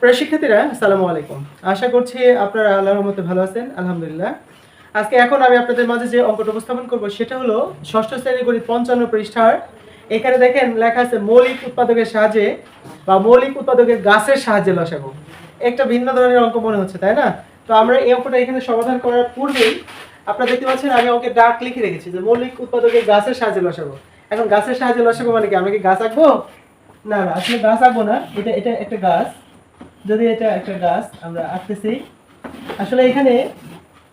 প্রিয় শিক্ষার্থীরা আসসালামু আলাইকুম। আশা করছি আপনারা আল্লাহর রহমতে ভালো আছেন। আলহামদুলিল্লাহ। এখন আমি আপনাদের মাঝে যে অঙ্কটা উপস্থাপন করব সেটা হলো ষষ্ঠ শ্রেণীর গণিত 55 পৃষ্ঠার। এখানে দেখেন লেখা আছে মৌলিক উৎপাদকের সাহায্যে বা মৌলিক উৎপাদকের গাছের সাহায্যে লসাগু। একটা ভিন্ন ধরনের অঙ্ক মনে হচ্ছে, তাই না? তো আমরা এই অঙ্কটা এখানে সমাধান করার পূর্বেই আপনারা দেখতে পাচ্ছেন আমি অঙ্কের ডাক লিখে রেখেছি যে মৌলিক উৎপাদকের গাছের সাহায্যে লসাগু। এখন গাছের সাহায্যে লসাগু মানে কি? আমরা কি গাছ আঁকবো? না না, আসলে গাছ আঁকবো না। এটা একটা গাছ। যদি এটা একটা গাছ আমরা আঁকতেছি, আসলে এখানে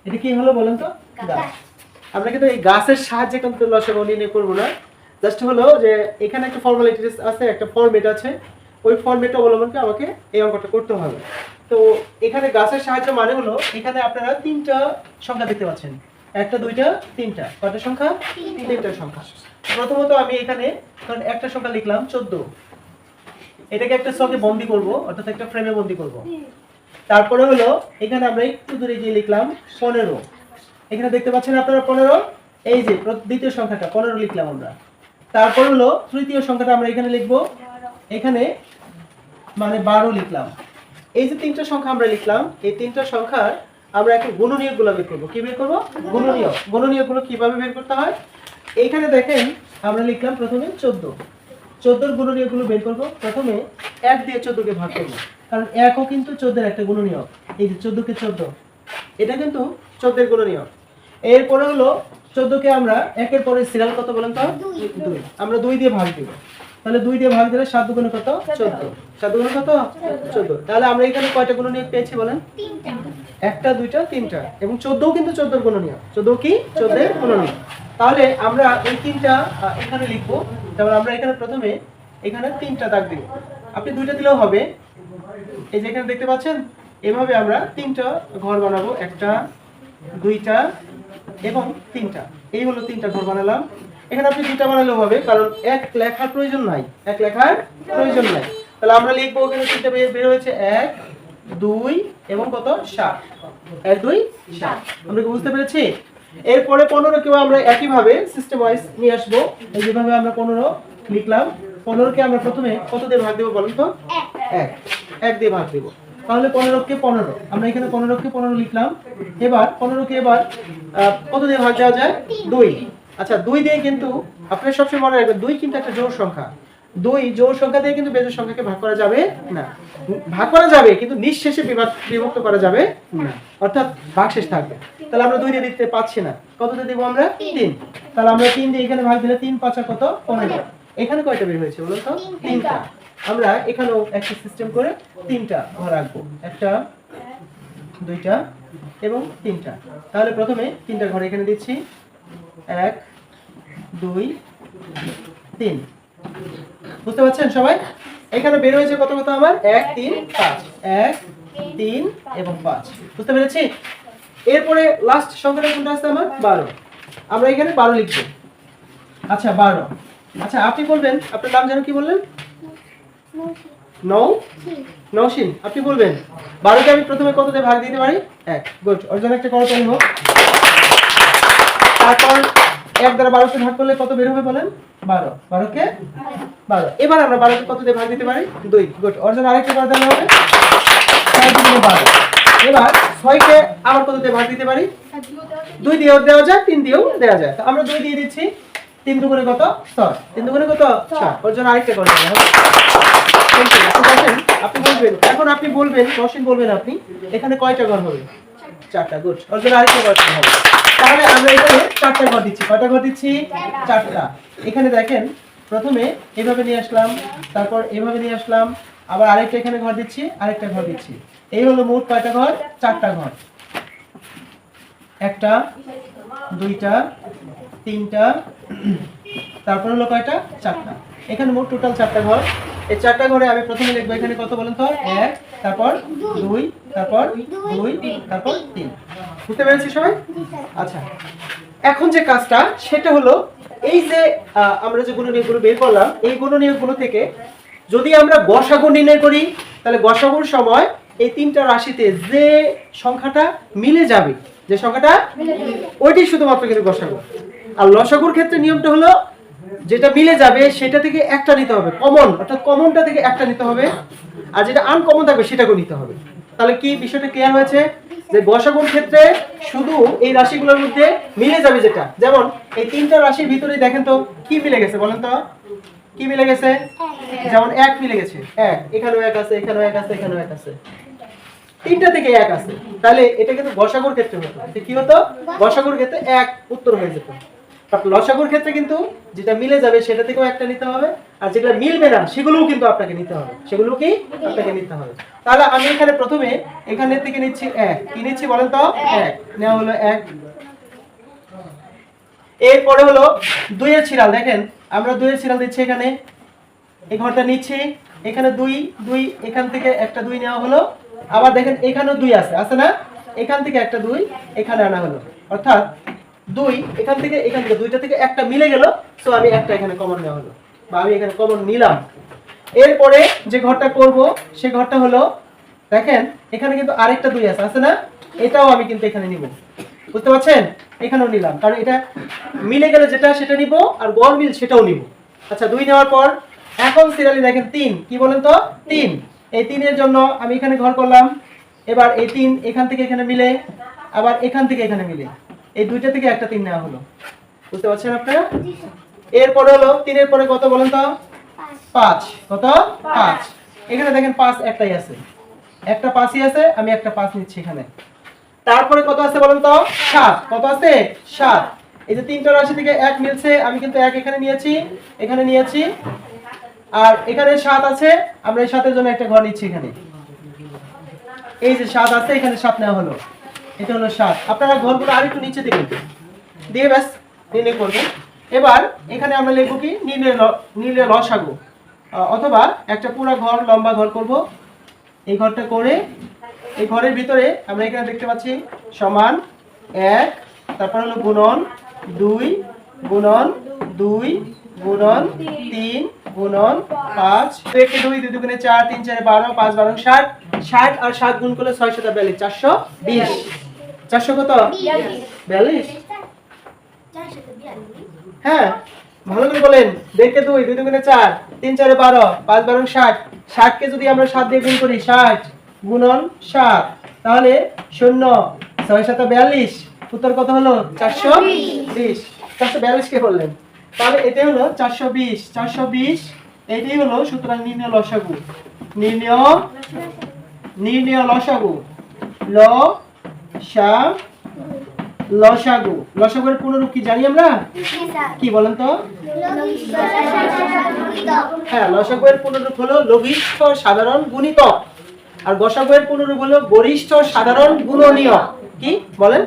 এটা কি হলো বলেন তো? গাছ। আমরা কিন্তু এই গাছের সাহায্যে কিন্তু লসাগু নির্ণয় করব না। জাস্ট হলো যে এখানে একটা ফর্মালিটিস আছে, একটা ফরম্যাট আছে, ওই ফরম্যাটটা অবলম্বন করে আমাকে এই অঙ্কটা করতে হবে। তো এখানে গাছের সাহায্য মানে হলো এখানে আপনারা তিনটা সংখ্যা দেখতে পাচ্ছেন, একটা দুইটা তিনটা। কয়টা সংখ্যা? তিনটা সংখ্যা। প্রথমত আমি এখানে একটা সংখ্যা লিখলাম 14। এটাকে একটা ছকে বন্দি করব, অর্থাৎ একটা ফ্রেমে বন্দি করব। তারপরে হলো এখানে আমরা একটু দূরে গিয়ে লিখলাম 15। এখানে দেখতে পাচ্ছেন আপনারা 15। এই যে দ্বিতীয় সংখ্যাটা 15 লিখলাম আমরা। তারপর হলো তৃতীয় সংখ্যাটা আমরা এখানে লিখব, এখানে মানে 12 লিখলাম। এই যে তিনটা সংখ্যা আমরা লিখলাম, এই তিনটা সংখ্যার আমরা এখন গুণনীয়কগুলো বের করব। কি বের করব? গুণনীয়ক। গুণনীয়কগুলো কিভাবে বের করতে হয়? এইখানে দেখেন আমরা লিখলাম প্রথমে 14। 14 এর গুণনীয়কগুলো বের করব। প্রথমে 1 দিয়ে 14 কে ভাগ করব, কারণ 1 ও কিন্তু 14 এর একটা গুণনীয়ক। এই যে 14 কে 14, এটা কিন্তু 14 এর গুণনীয়ক। এরপরে হলো 14 কে আমরা 1 এর পরে সিরিয়াল কত বলেন তো? 2। আমরা 2 দিয়ে ভাগ দেব। তাহলে 2 দিয়ে ভাগ দিলে 7 দুগুণে কত? 14। 7 দুগুণে কত? 14। তাহলে আমরা এখানে কয়টা গুণনীয়ক পেয়েছি বলেন? 3টা। একটা দুইটা তিনটা। এবং 14ও কিন্তু 14 এর গুণনীয়ক। 14 কি? 14 এর গুণনীয়ক। তাহলে আমরা এই তিনটা এখানে লিখব। তাহলে আমরা এখানে প্রথমে এখানে 3টা দাগ দেব। আপনি 2টা দিলেও হবে। এই যে এখানে দেখতে পাচ্ছেন, এভাবে আমরা 3টা ঘর বানাবো। একটা, দুইটা এবং তিনটা। এই হলো 3টা ঘর বানালাম। এখানে আপনি 2টা বানালেও হবে, কারণ এক লেখার প্রয়োজন নাই। এক লেখার প্রয়োজন নাই। তাহলে আমরা লিখবো এখানে 3টা বের হয়েছে 1 2 এবং কত? 7। 1 2 7। আমরা কি বুঝতে পেরেছি? এরপরে 15 কেও আমরা একই ভাবে সিস্টেম ওয়াইজ নিয়ে আসবো। এই যেভাবে আমরা 15 লিখলাম, 15 কে আমরা প্রথমে কত দিয়ে ভাগ দেব বলেন তো? 1 দিয়ে ভাগ দেব। তাহলে 15 কে 15, আমরা এখানে 15 কে 15 লিখলাম। এবার 15 কে এবার কত দিয়ে ভাগ দেওয়া যায়? 2। আচ্ছা, 2 দিয়ে কিন্তু আপনারা সবসময় মনে রাখবেন 2 কিন্তু একটা জোড় সংখ্যা। 2 জোড় সংখ্যা দিয়ে কিন্তু বেজোড় সংখ্যাকে ভাগ করা যাবে না। ভাগ করা যাবে কিন্তু নিঃশেষে বিভক্ত করা যাবে না, অর্থাৎ ভাগশেষ থাকবে। তাহলে আমরা 2 দিয়ে দিতে পাচ্ছি না। কত দিয়ে দেব আমরা? 3। তাহলে আমরা 3 দিয়ে এখানে ভাগ দিলে 3 5 কত? 15। এখানে কয়টা বের হয়েছে বলুন তো? 3টা। আমরা এখানেও একটা সিস্টেম করে 3টা ঘর রাখবো। একটা, দুইটা এবং 3টা। তাহলে প্রথমে 3টা ঘর এখানে দিচ্ছি। 1 2 3। বুঝতে পারছেন সবাই? এখানে বের হয়েছে কত কত আমার? 1 3 5। 1 3 এবং 5। বুঝতে পেরেছি? এরপরে লাস্ট সংখ্যাটা কোনটা আছে আমার? 12। আমরা এখানে 12 লিখব। আচ্ছা 12। আচ্ছা আপনি বলবেন, আপনার নাম জানেন কি বললেন? নওশিন। আপনি বলবেন 12 কে আমি প্রথমে কত দিয়ে ভাগ দিতে পারি? 1। গুড। ওর জন্য একটা করতালি হোক। তারপর 1 দ্বারা 12 কে ভাগ করলে কত বের হবে বলেন? 12। 12 কে 12। এবার আমরা 12 কে কত দিয়ে ভাগ দিতে পারি? 2। গুড। ওর জন্য আরেকটা করতালি হবে। 6 দিয়ে 12। এবার 6 কে আবার কত দিয়ে ভাগ দিতে পারি? 2 দিয়েও দেওয়া যায়, 3 দিয়েও দেওয়া যায়। তো আমরা 2 দিয়ে দিচ্ছি। 3 দুগুণে কত? 6। 3 দুগুণে কত? 6। ওর জন্য আরেকটা করতালি হবে। আপনি বলবেন, এখন আপনি বলবেন, নওশিন বলবেন আপনি এখানে কয়টা ঘর হবে? 4টা। গুড। ওর জন্য আরেকটা করতে হবে। তাহলে আমরা এখানে 4টা ঘর দিচ্ছি। কয়টা ঘর দিচ্ছি? 4টা। এখানে দেখেন প্রথমে এভাবে নিয়ে আসলাম, তারপর এভাবে নিয়ে আসলাম, আবার আরেকটা এখানে ঘর দিচ্ছি, আরেকটা ঘর দিচ্ছি। এই হলো মোট কয়টা ঘর? 4টা ঘর। একটা, দুইটা, তিনটা, তারপর হলো কয়টা? 4টা। এখানে মোট টোটাল 4টা ঘর। এই 4টা ঘরে আমি প্রথমে লিখব এখানে কত বলেন তো? 1, তারপর 2, তারপর 2, তারপর 3। বুঝতে পেরেছি সবাই? আচ্ছা, এখন যে কাজটা সেটা হলো এই যে আমরা যে গুণনীয়কগুলো বের করলাম, এই গুণনীয়কগুলো থেকে যদি আমরা গসাগু নির্ণয় করি, তাহলে গসাগুর সময় এই 3টা রাশিতে যে সংখ্যাটা মিলে যাবে, যে সংখ্যাটা ওইটাই শুধুমাত্র কিন্তু গসাগু। আর লসাগুর ক্ষেত্রে নিয়মটা হলো যেটা মিলে যাবে সেটা থেকে একটা নিতে হবে কমন, অর্থাৎ কমনটা থেকে একটা নিতে হবে, আর যেটা আনকমন থাকবে সেটাকেও নিতে হবে। তাহলে কি বিষয়টা ক্লিয়ার হয়েছে যে গসাগুর ক্ষেত্রে শুধু এই রাশিগুলোর মধ্যে মিলে যাবে যেটা, যেমন এই তিনটা রাশির ভিতরে দেখেন তো কি মিলে গেছে বলেন তো, কি মিলে গেছে? যেমন এক মিলে গেছে, এক এখানেও এক আছে, এখানেও এক আছে, এখানেও এক আছে, তিনটা থেকে এক আছে। তাহলে এটা কিন্তু গসাগুর ক্ষেত্রে হতো, কি হতো? গসাগুর ক্ষেত্রে এক উত্তর হয়ে যেত। বাট লসাগুর ক্ষেত্রে কিন্তু যেটা মিলে যাবে সেটা থেকেও একটা নিতে হবে, আর যেটা মিলবে না সেগুলোও কিন্তু আপনাকে নিতে হবে, সেগুলো কি আপনাকে নিতে হবে। তাহলে আমি এখানে প্রথমে এখানে থেকে নিচ্ছি এক, কি নিচ্ছি বলেন তো? এক নেওয়া হলো এক। এরপরে হলো দুইয়ের ছিড়াল, দেখেন আমরা দুইয়ের ছিড়াল দিচ্ছি এখানে, এই ঘরটা নিচ্ছি, এখানে দুই দুই, এখান থেকে একটা দুই নেওয়া হলো, আবার দেখেন এখানেও দুই আছে, আছে না? এখান থেকে একটা দুই এখানে আনা হলো, অর্থাৎ দুই এখান থেকে দুইটা থেকে একটা মিলে গেল, সো আমি একটা এখানে কমন নেওয়া হলো, বা আমি এখানে কমন নিলাম। এরপরে যে ঘরটা করব সে ঘরটা হলো, দেখেন এখানে কিন্তু আরেকটা দুই আছে, আছে না? এটাও আমি কিন্তু এখানে নিব, বুঝতে পারছেন? এখানেও নিলাম, কারণ এটা মিলে গেলে যেটা সেটা নিব, আর গড় মিল সেটাও নিব। আচ্ছা, দুই নেওয়ার পর এখন সিরিয়ালি দেখেন তিন, কি বলেন তো? তিন, এই তিনের জন্য আমি এখানে ঘর করলাম। এবার এই তিন এখান থেকে এখানে মিলে, আবার এখান থেকে এখানে মিলে, এই দুইটা থেকে একটা তিন নেওয়া হলো, বুঝতে পারছেন আপনারা? এরপরে হলো তিনের পরে কত বলেন তো? পাঁচ, কত? পাঁচ। এখানে দেখেন পাঁচ একটাই আছে, একটা পাঁচই আছে, আমি একটা পাঁচ নিচ্ছি এখানে। তারপরে কত আছে বলেন তো? সাত, কত আছে? সাত। এই যে তিনটা রাশি থেকে এক মিলছে, আমি কিন্তু এক এখানে নিয়েছি, এখানে নিয়েছি, আর এখানে সাত আছে, আমরা এই সাতের জন্য একটা ঘর নিচ্ছি এখানে। এই যে সাত আছে, এখানে সাত নেওয়া হলো, এটা হলো সাত। আপনারা ঘরগুলো আরেকটু নিচে দিবেন, দিয়ে ব্যাস নির্ণয় করবেন। এবার এখানে আমরা লিখবো কি? নির্ণয় লসাগু, অথবা একটা পুরো ঘর লম্বা ঘর করব। এই ঘরটা করে এই ঘরের ভিতরে আমরা এখানে দেখতে পাচ্ছি সমান এক, তারপর হলো গুণন দুই, গুণন দুই, গুণন তিন, গুণন পাঁচ, দুই দুই দুগুণে চার, তিন চারে 12, 5 12 60, 60 আর 7 গুণ করলে 6 7 42, 420। 400 কত? 42। হ্যাঁ, ভালো করে বলেন। দেখে দুই দুই দুগুণে 4, 3 4 12, 5 12 60, 60 কে যদি আমরা 7 দিয়ে গুণ করি, 60 গুণন 7, তাহলে 0 6 7 42, উত্তর কত হলো? 420। 442 কে বললেন, তাহলে এটাই হলো 420। 420 এটাই হলো সুতরাং নির্ণয় লসাগু। নির্ণয় লসাগু, লসাগু। লসাগুর পুনরূপ কি জানি আমরা? কি বলেন তো? হ্যাঁ, লসাগুর পুনরূপ হলো লঘিষ্ঠ সাধারণ গুণিতক, আর গসাগুর পুনরূপ হলো গরিষ্ঠ সাধারণ গুণনীয়। কি বলেন?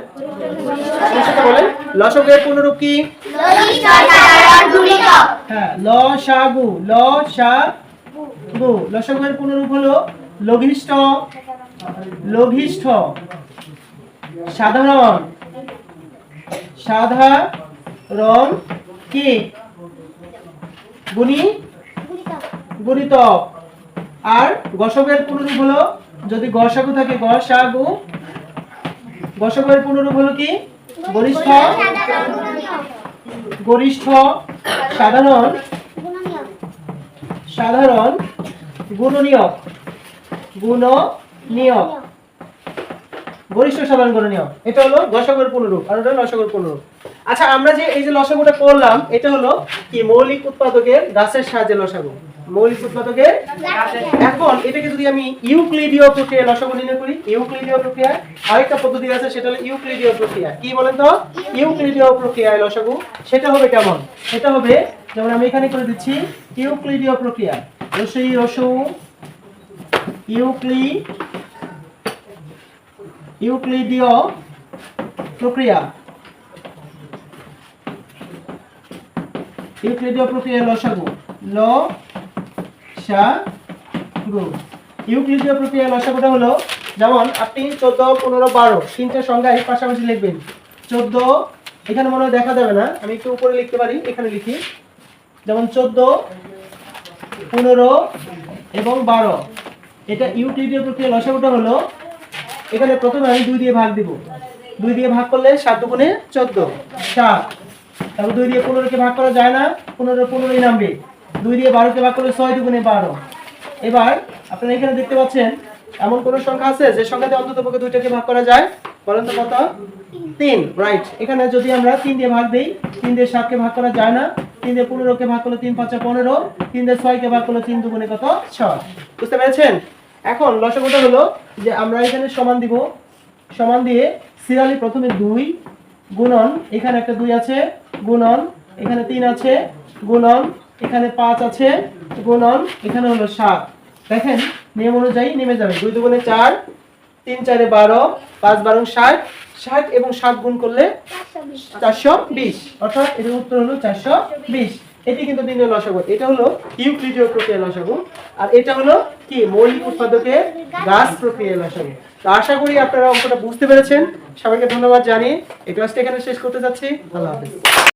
বলেন, লসাগুর পুনরূপ কি? হ্যাঁ, লসাগু। লসাগুর পুনরূপ হলো লঘিষ্ঠ সাধারণ কি? গুণিতক। আর গসাগুর পুনরূপ হলো, যদি গসাগু থাকে গসাগুর পুনরূপ হলো কি? গরিষ্ঠ সাধারণ গুণনীয়ক। গরিষ্ঠ সাধারণ গুণনীয়ক, এটা হলো গসাগুর পুনরূপ, আর ওটা লসাগুর পুনরূপ। আচ্ছা, আমরা যে এই যে লসাগুটা করলাম, এটা হলো কি? মৌলিক উৎপাদকের গাছের সাহায্যে লসাগু, মৌলিক উৎপাদকের। এখন এটাকে যদি আমি ইউক্লিডীয় প্রক্রিয়ায় লসাগু নির্ণয় করি, ইউক্লিডীয় প্রক্রিয়ায় আরেকটা পদ্ধতি আছে, সেটা হলো ইউক্লিডীয় প্রক্রিয়া। কি বলেন তো? ইউক্লিডীয় প্রক্রিয়ায় লসাগু, সেটা হবে কেমন? সেটা হবে যেমন আমি এখানে করে দিচ্ছি ইউক্লিডীয় প্রক্রিয়া, ইউক্লিডীয় প্রক্রিয়া, ইউক্লিডীয় প্রক্রিয়া লসাগু, ইউক্লিডীয় প্রক্রিয়া লসাগুটা হলো, যেমন আপনি 14 15 12 তিনটা সংখ্যায় পাশাপাশি লিখবেন। 14 এখানে মনে হয় দেখা যাবে না, আমি একটু উপরে লিখতে পারি, এখানে লিখি, যেমন 14 15 এবং 12, এটা ইউক্লিডীয় প্রক্রিয়া লসাগুটা হলো, এখানে প্রথমে আমি 2 দিয়ে ভাগ দিব, 2 দিয়ে ভাগ করলে 7 দুগুণে 14, 7, তাহলে 2 দিয়ে 15 কে ভাগ করা যায় না, 15 নামবে। 2 দিয়ে 12 কে ভাগ করলে 6 দুগুণে 12। এবার আপনারা এখানে দেখতে পাচ্ছেন এমন কোন সংখ্যা আছে যে সংখ্যাতে অন্ততপক্ষে 2টাকে ভাগ করা যায়? বলেন তো কত? 3, রাইট। এখানে যদি আমরা 3 দিয়ে ভাগ দেই, 3 দিয়ে 7 কে ভাগ করা যায় না, 3 দিয়ে 15 কে ভাগ করলে 3 5 15, 3 দিয়ে 6 কে ভাগ করলে 3 দুগুণে কত? 6। বুঝতে পেরেছেন? এখন লসাগুটা হলো যে আমরা এখানে সমান দিব, সমান দিয়ে সিরিয়ালি প্রথমে 2 গুণন, এখানে একটা 2 আছে, গুণন, এখানে 3 আছে, গুণন, এখানে 5 আছে, গুণন, এখানে হলো 7। দেখেন নিয়ম অনুযায়ী নেমে যাবে। 2 দুগুণে 4, 3 4 12, 5 12 60, 60 এবং 7 গুণ করলে 420, অর্থাৎ এর উত্তর হলো 420। এটি কিন্তু নির্ণয় লসাগু। এটা হলো ইউক্লিডীয় প্রক্রিয়া লসাগু, আর এটা হলো কি মৌলিক উৎপাদকের গাছ প্রক্রিয়া লসাগু। তো আশা করি আপনারা অঙ্কটা বুঝতে পেরেছেন। সবাইকে ধন্যবাদ জানিয়ে এই ক্লাসটা এখানে শেষ করতে যাচ্ছি। আল্লাহ হাফেজ।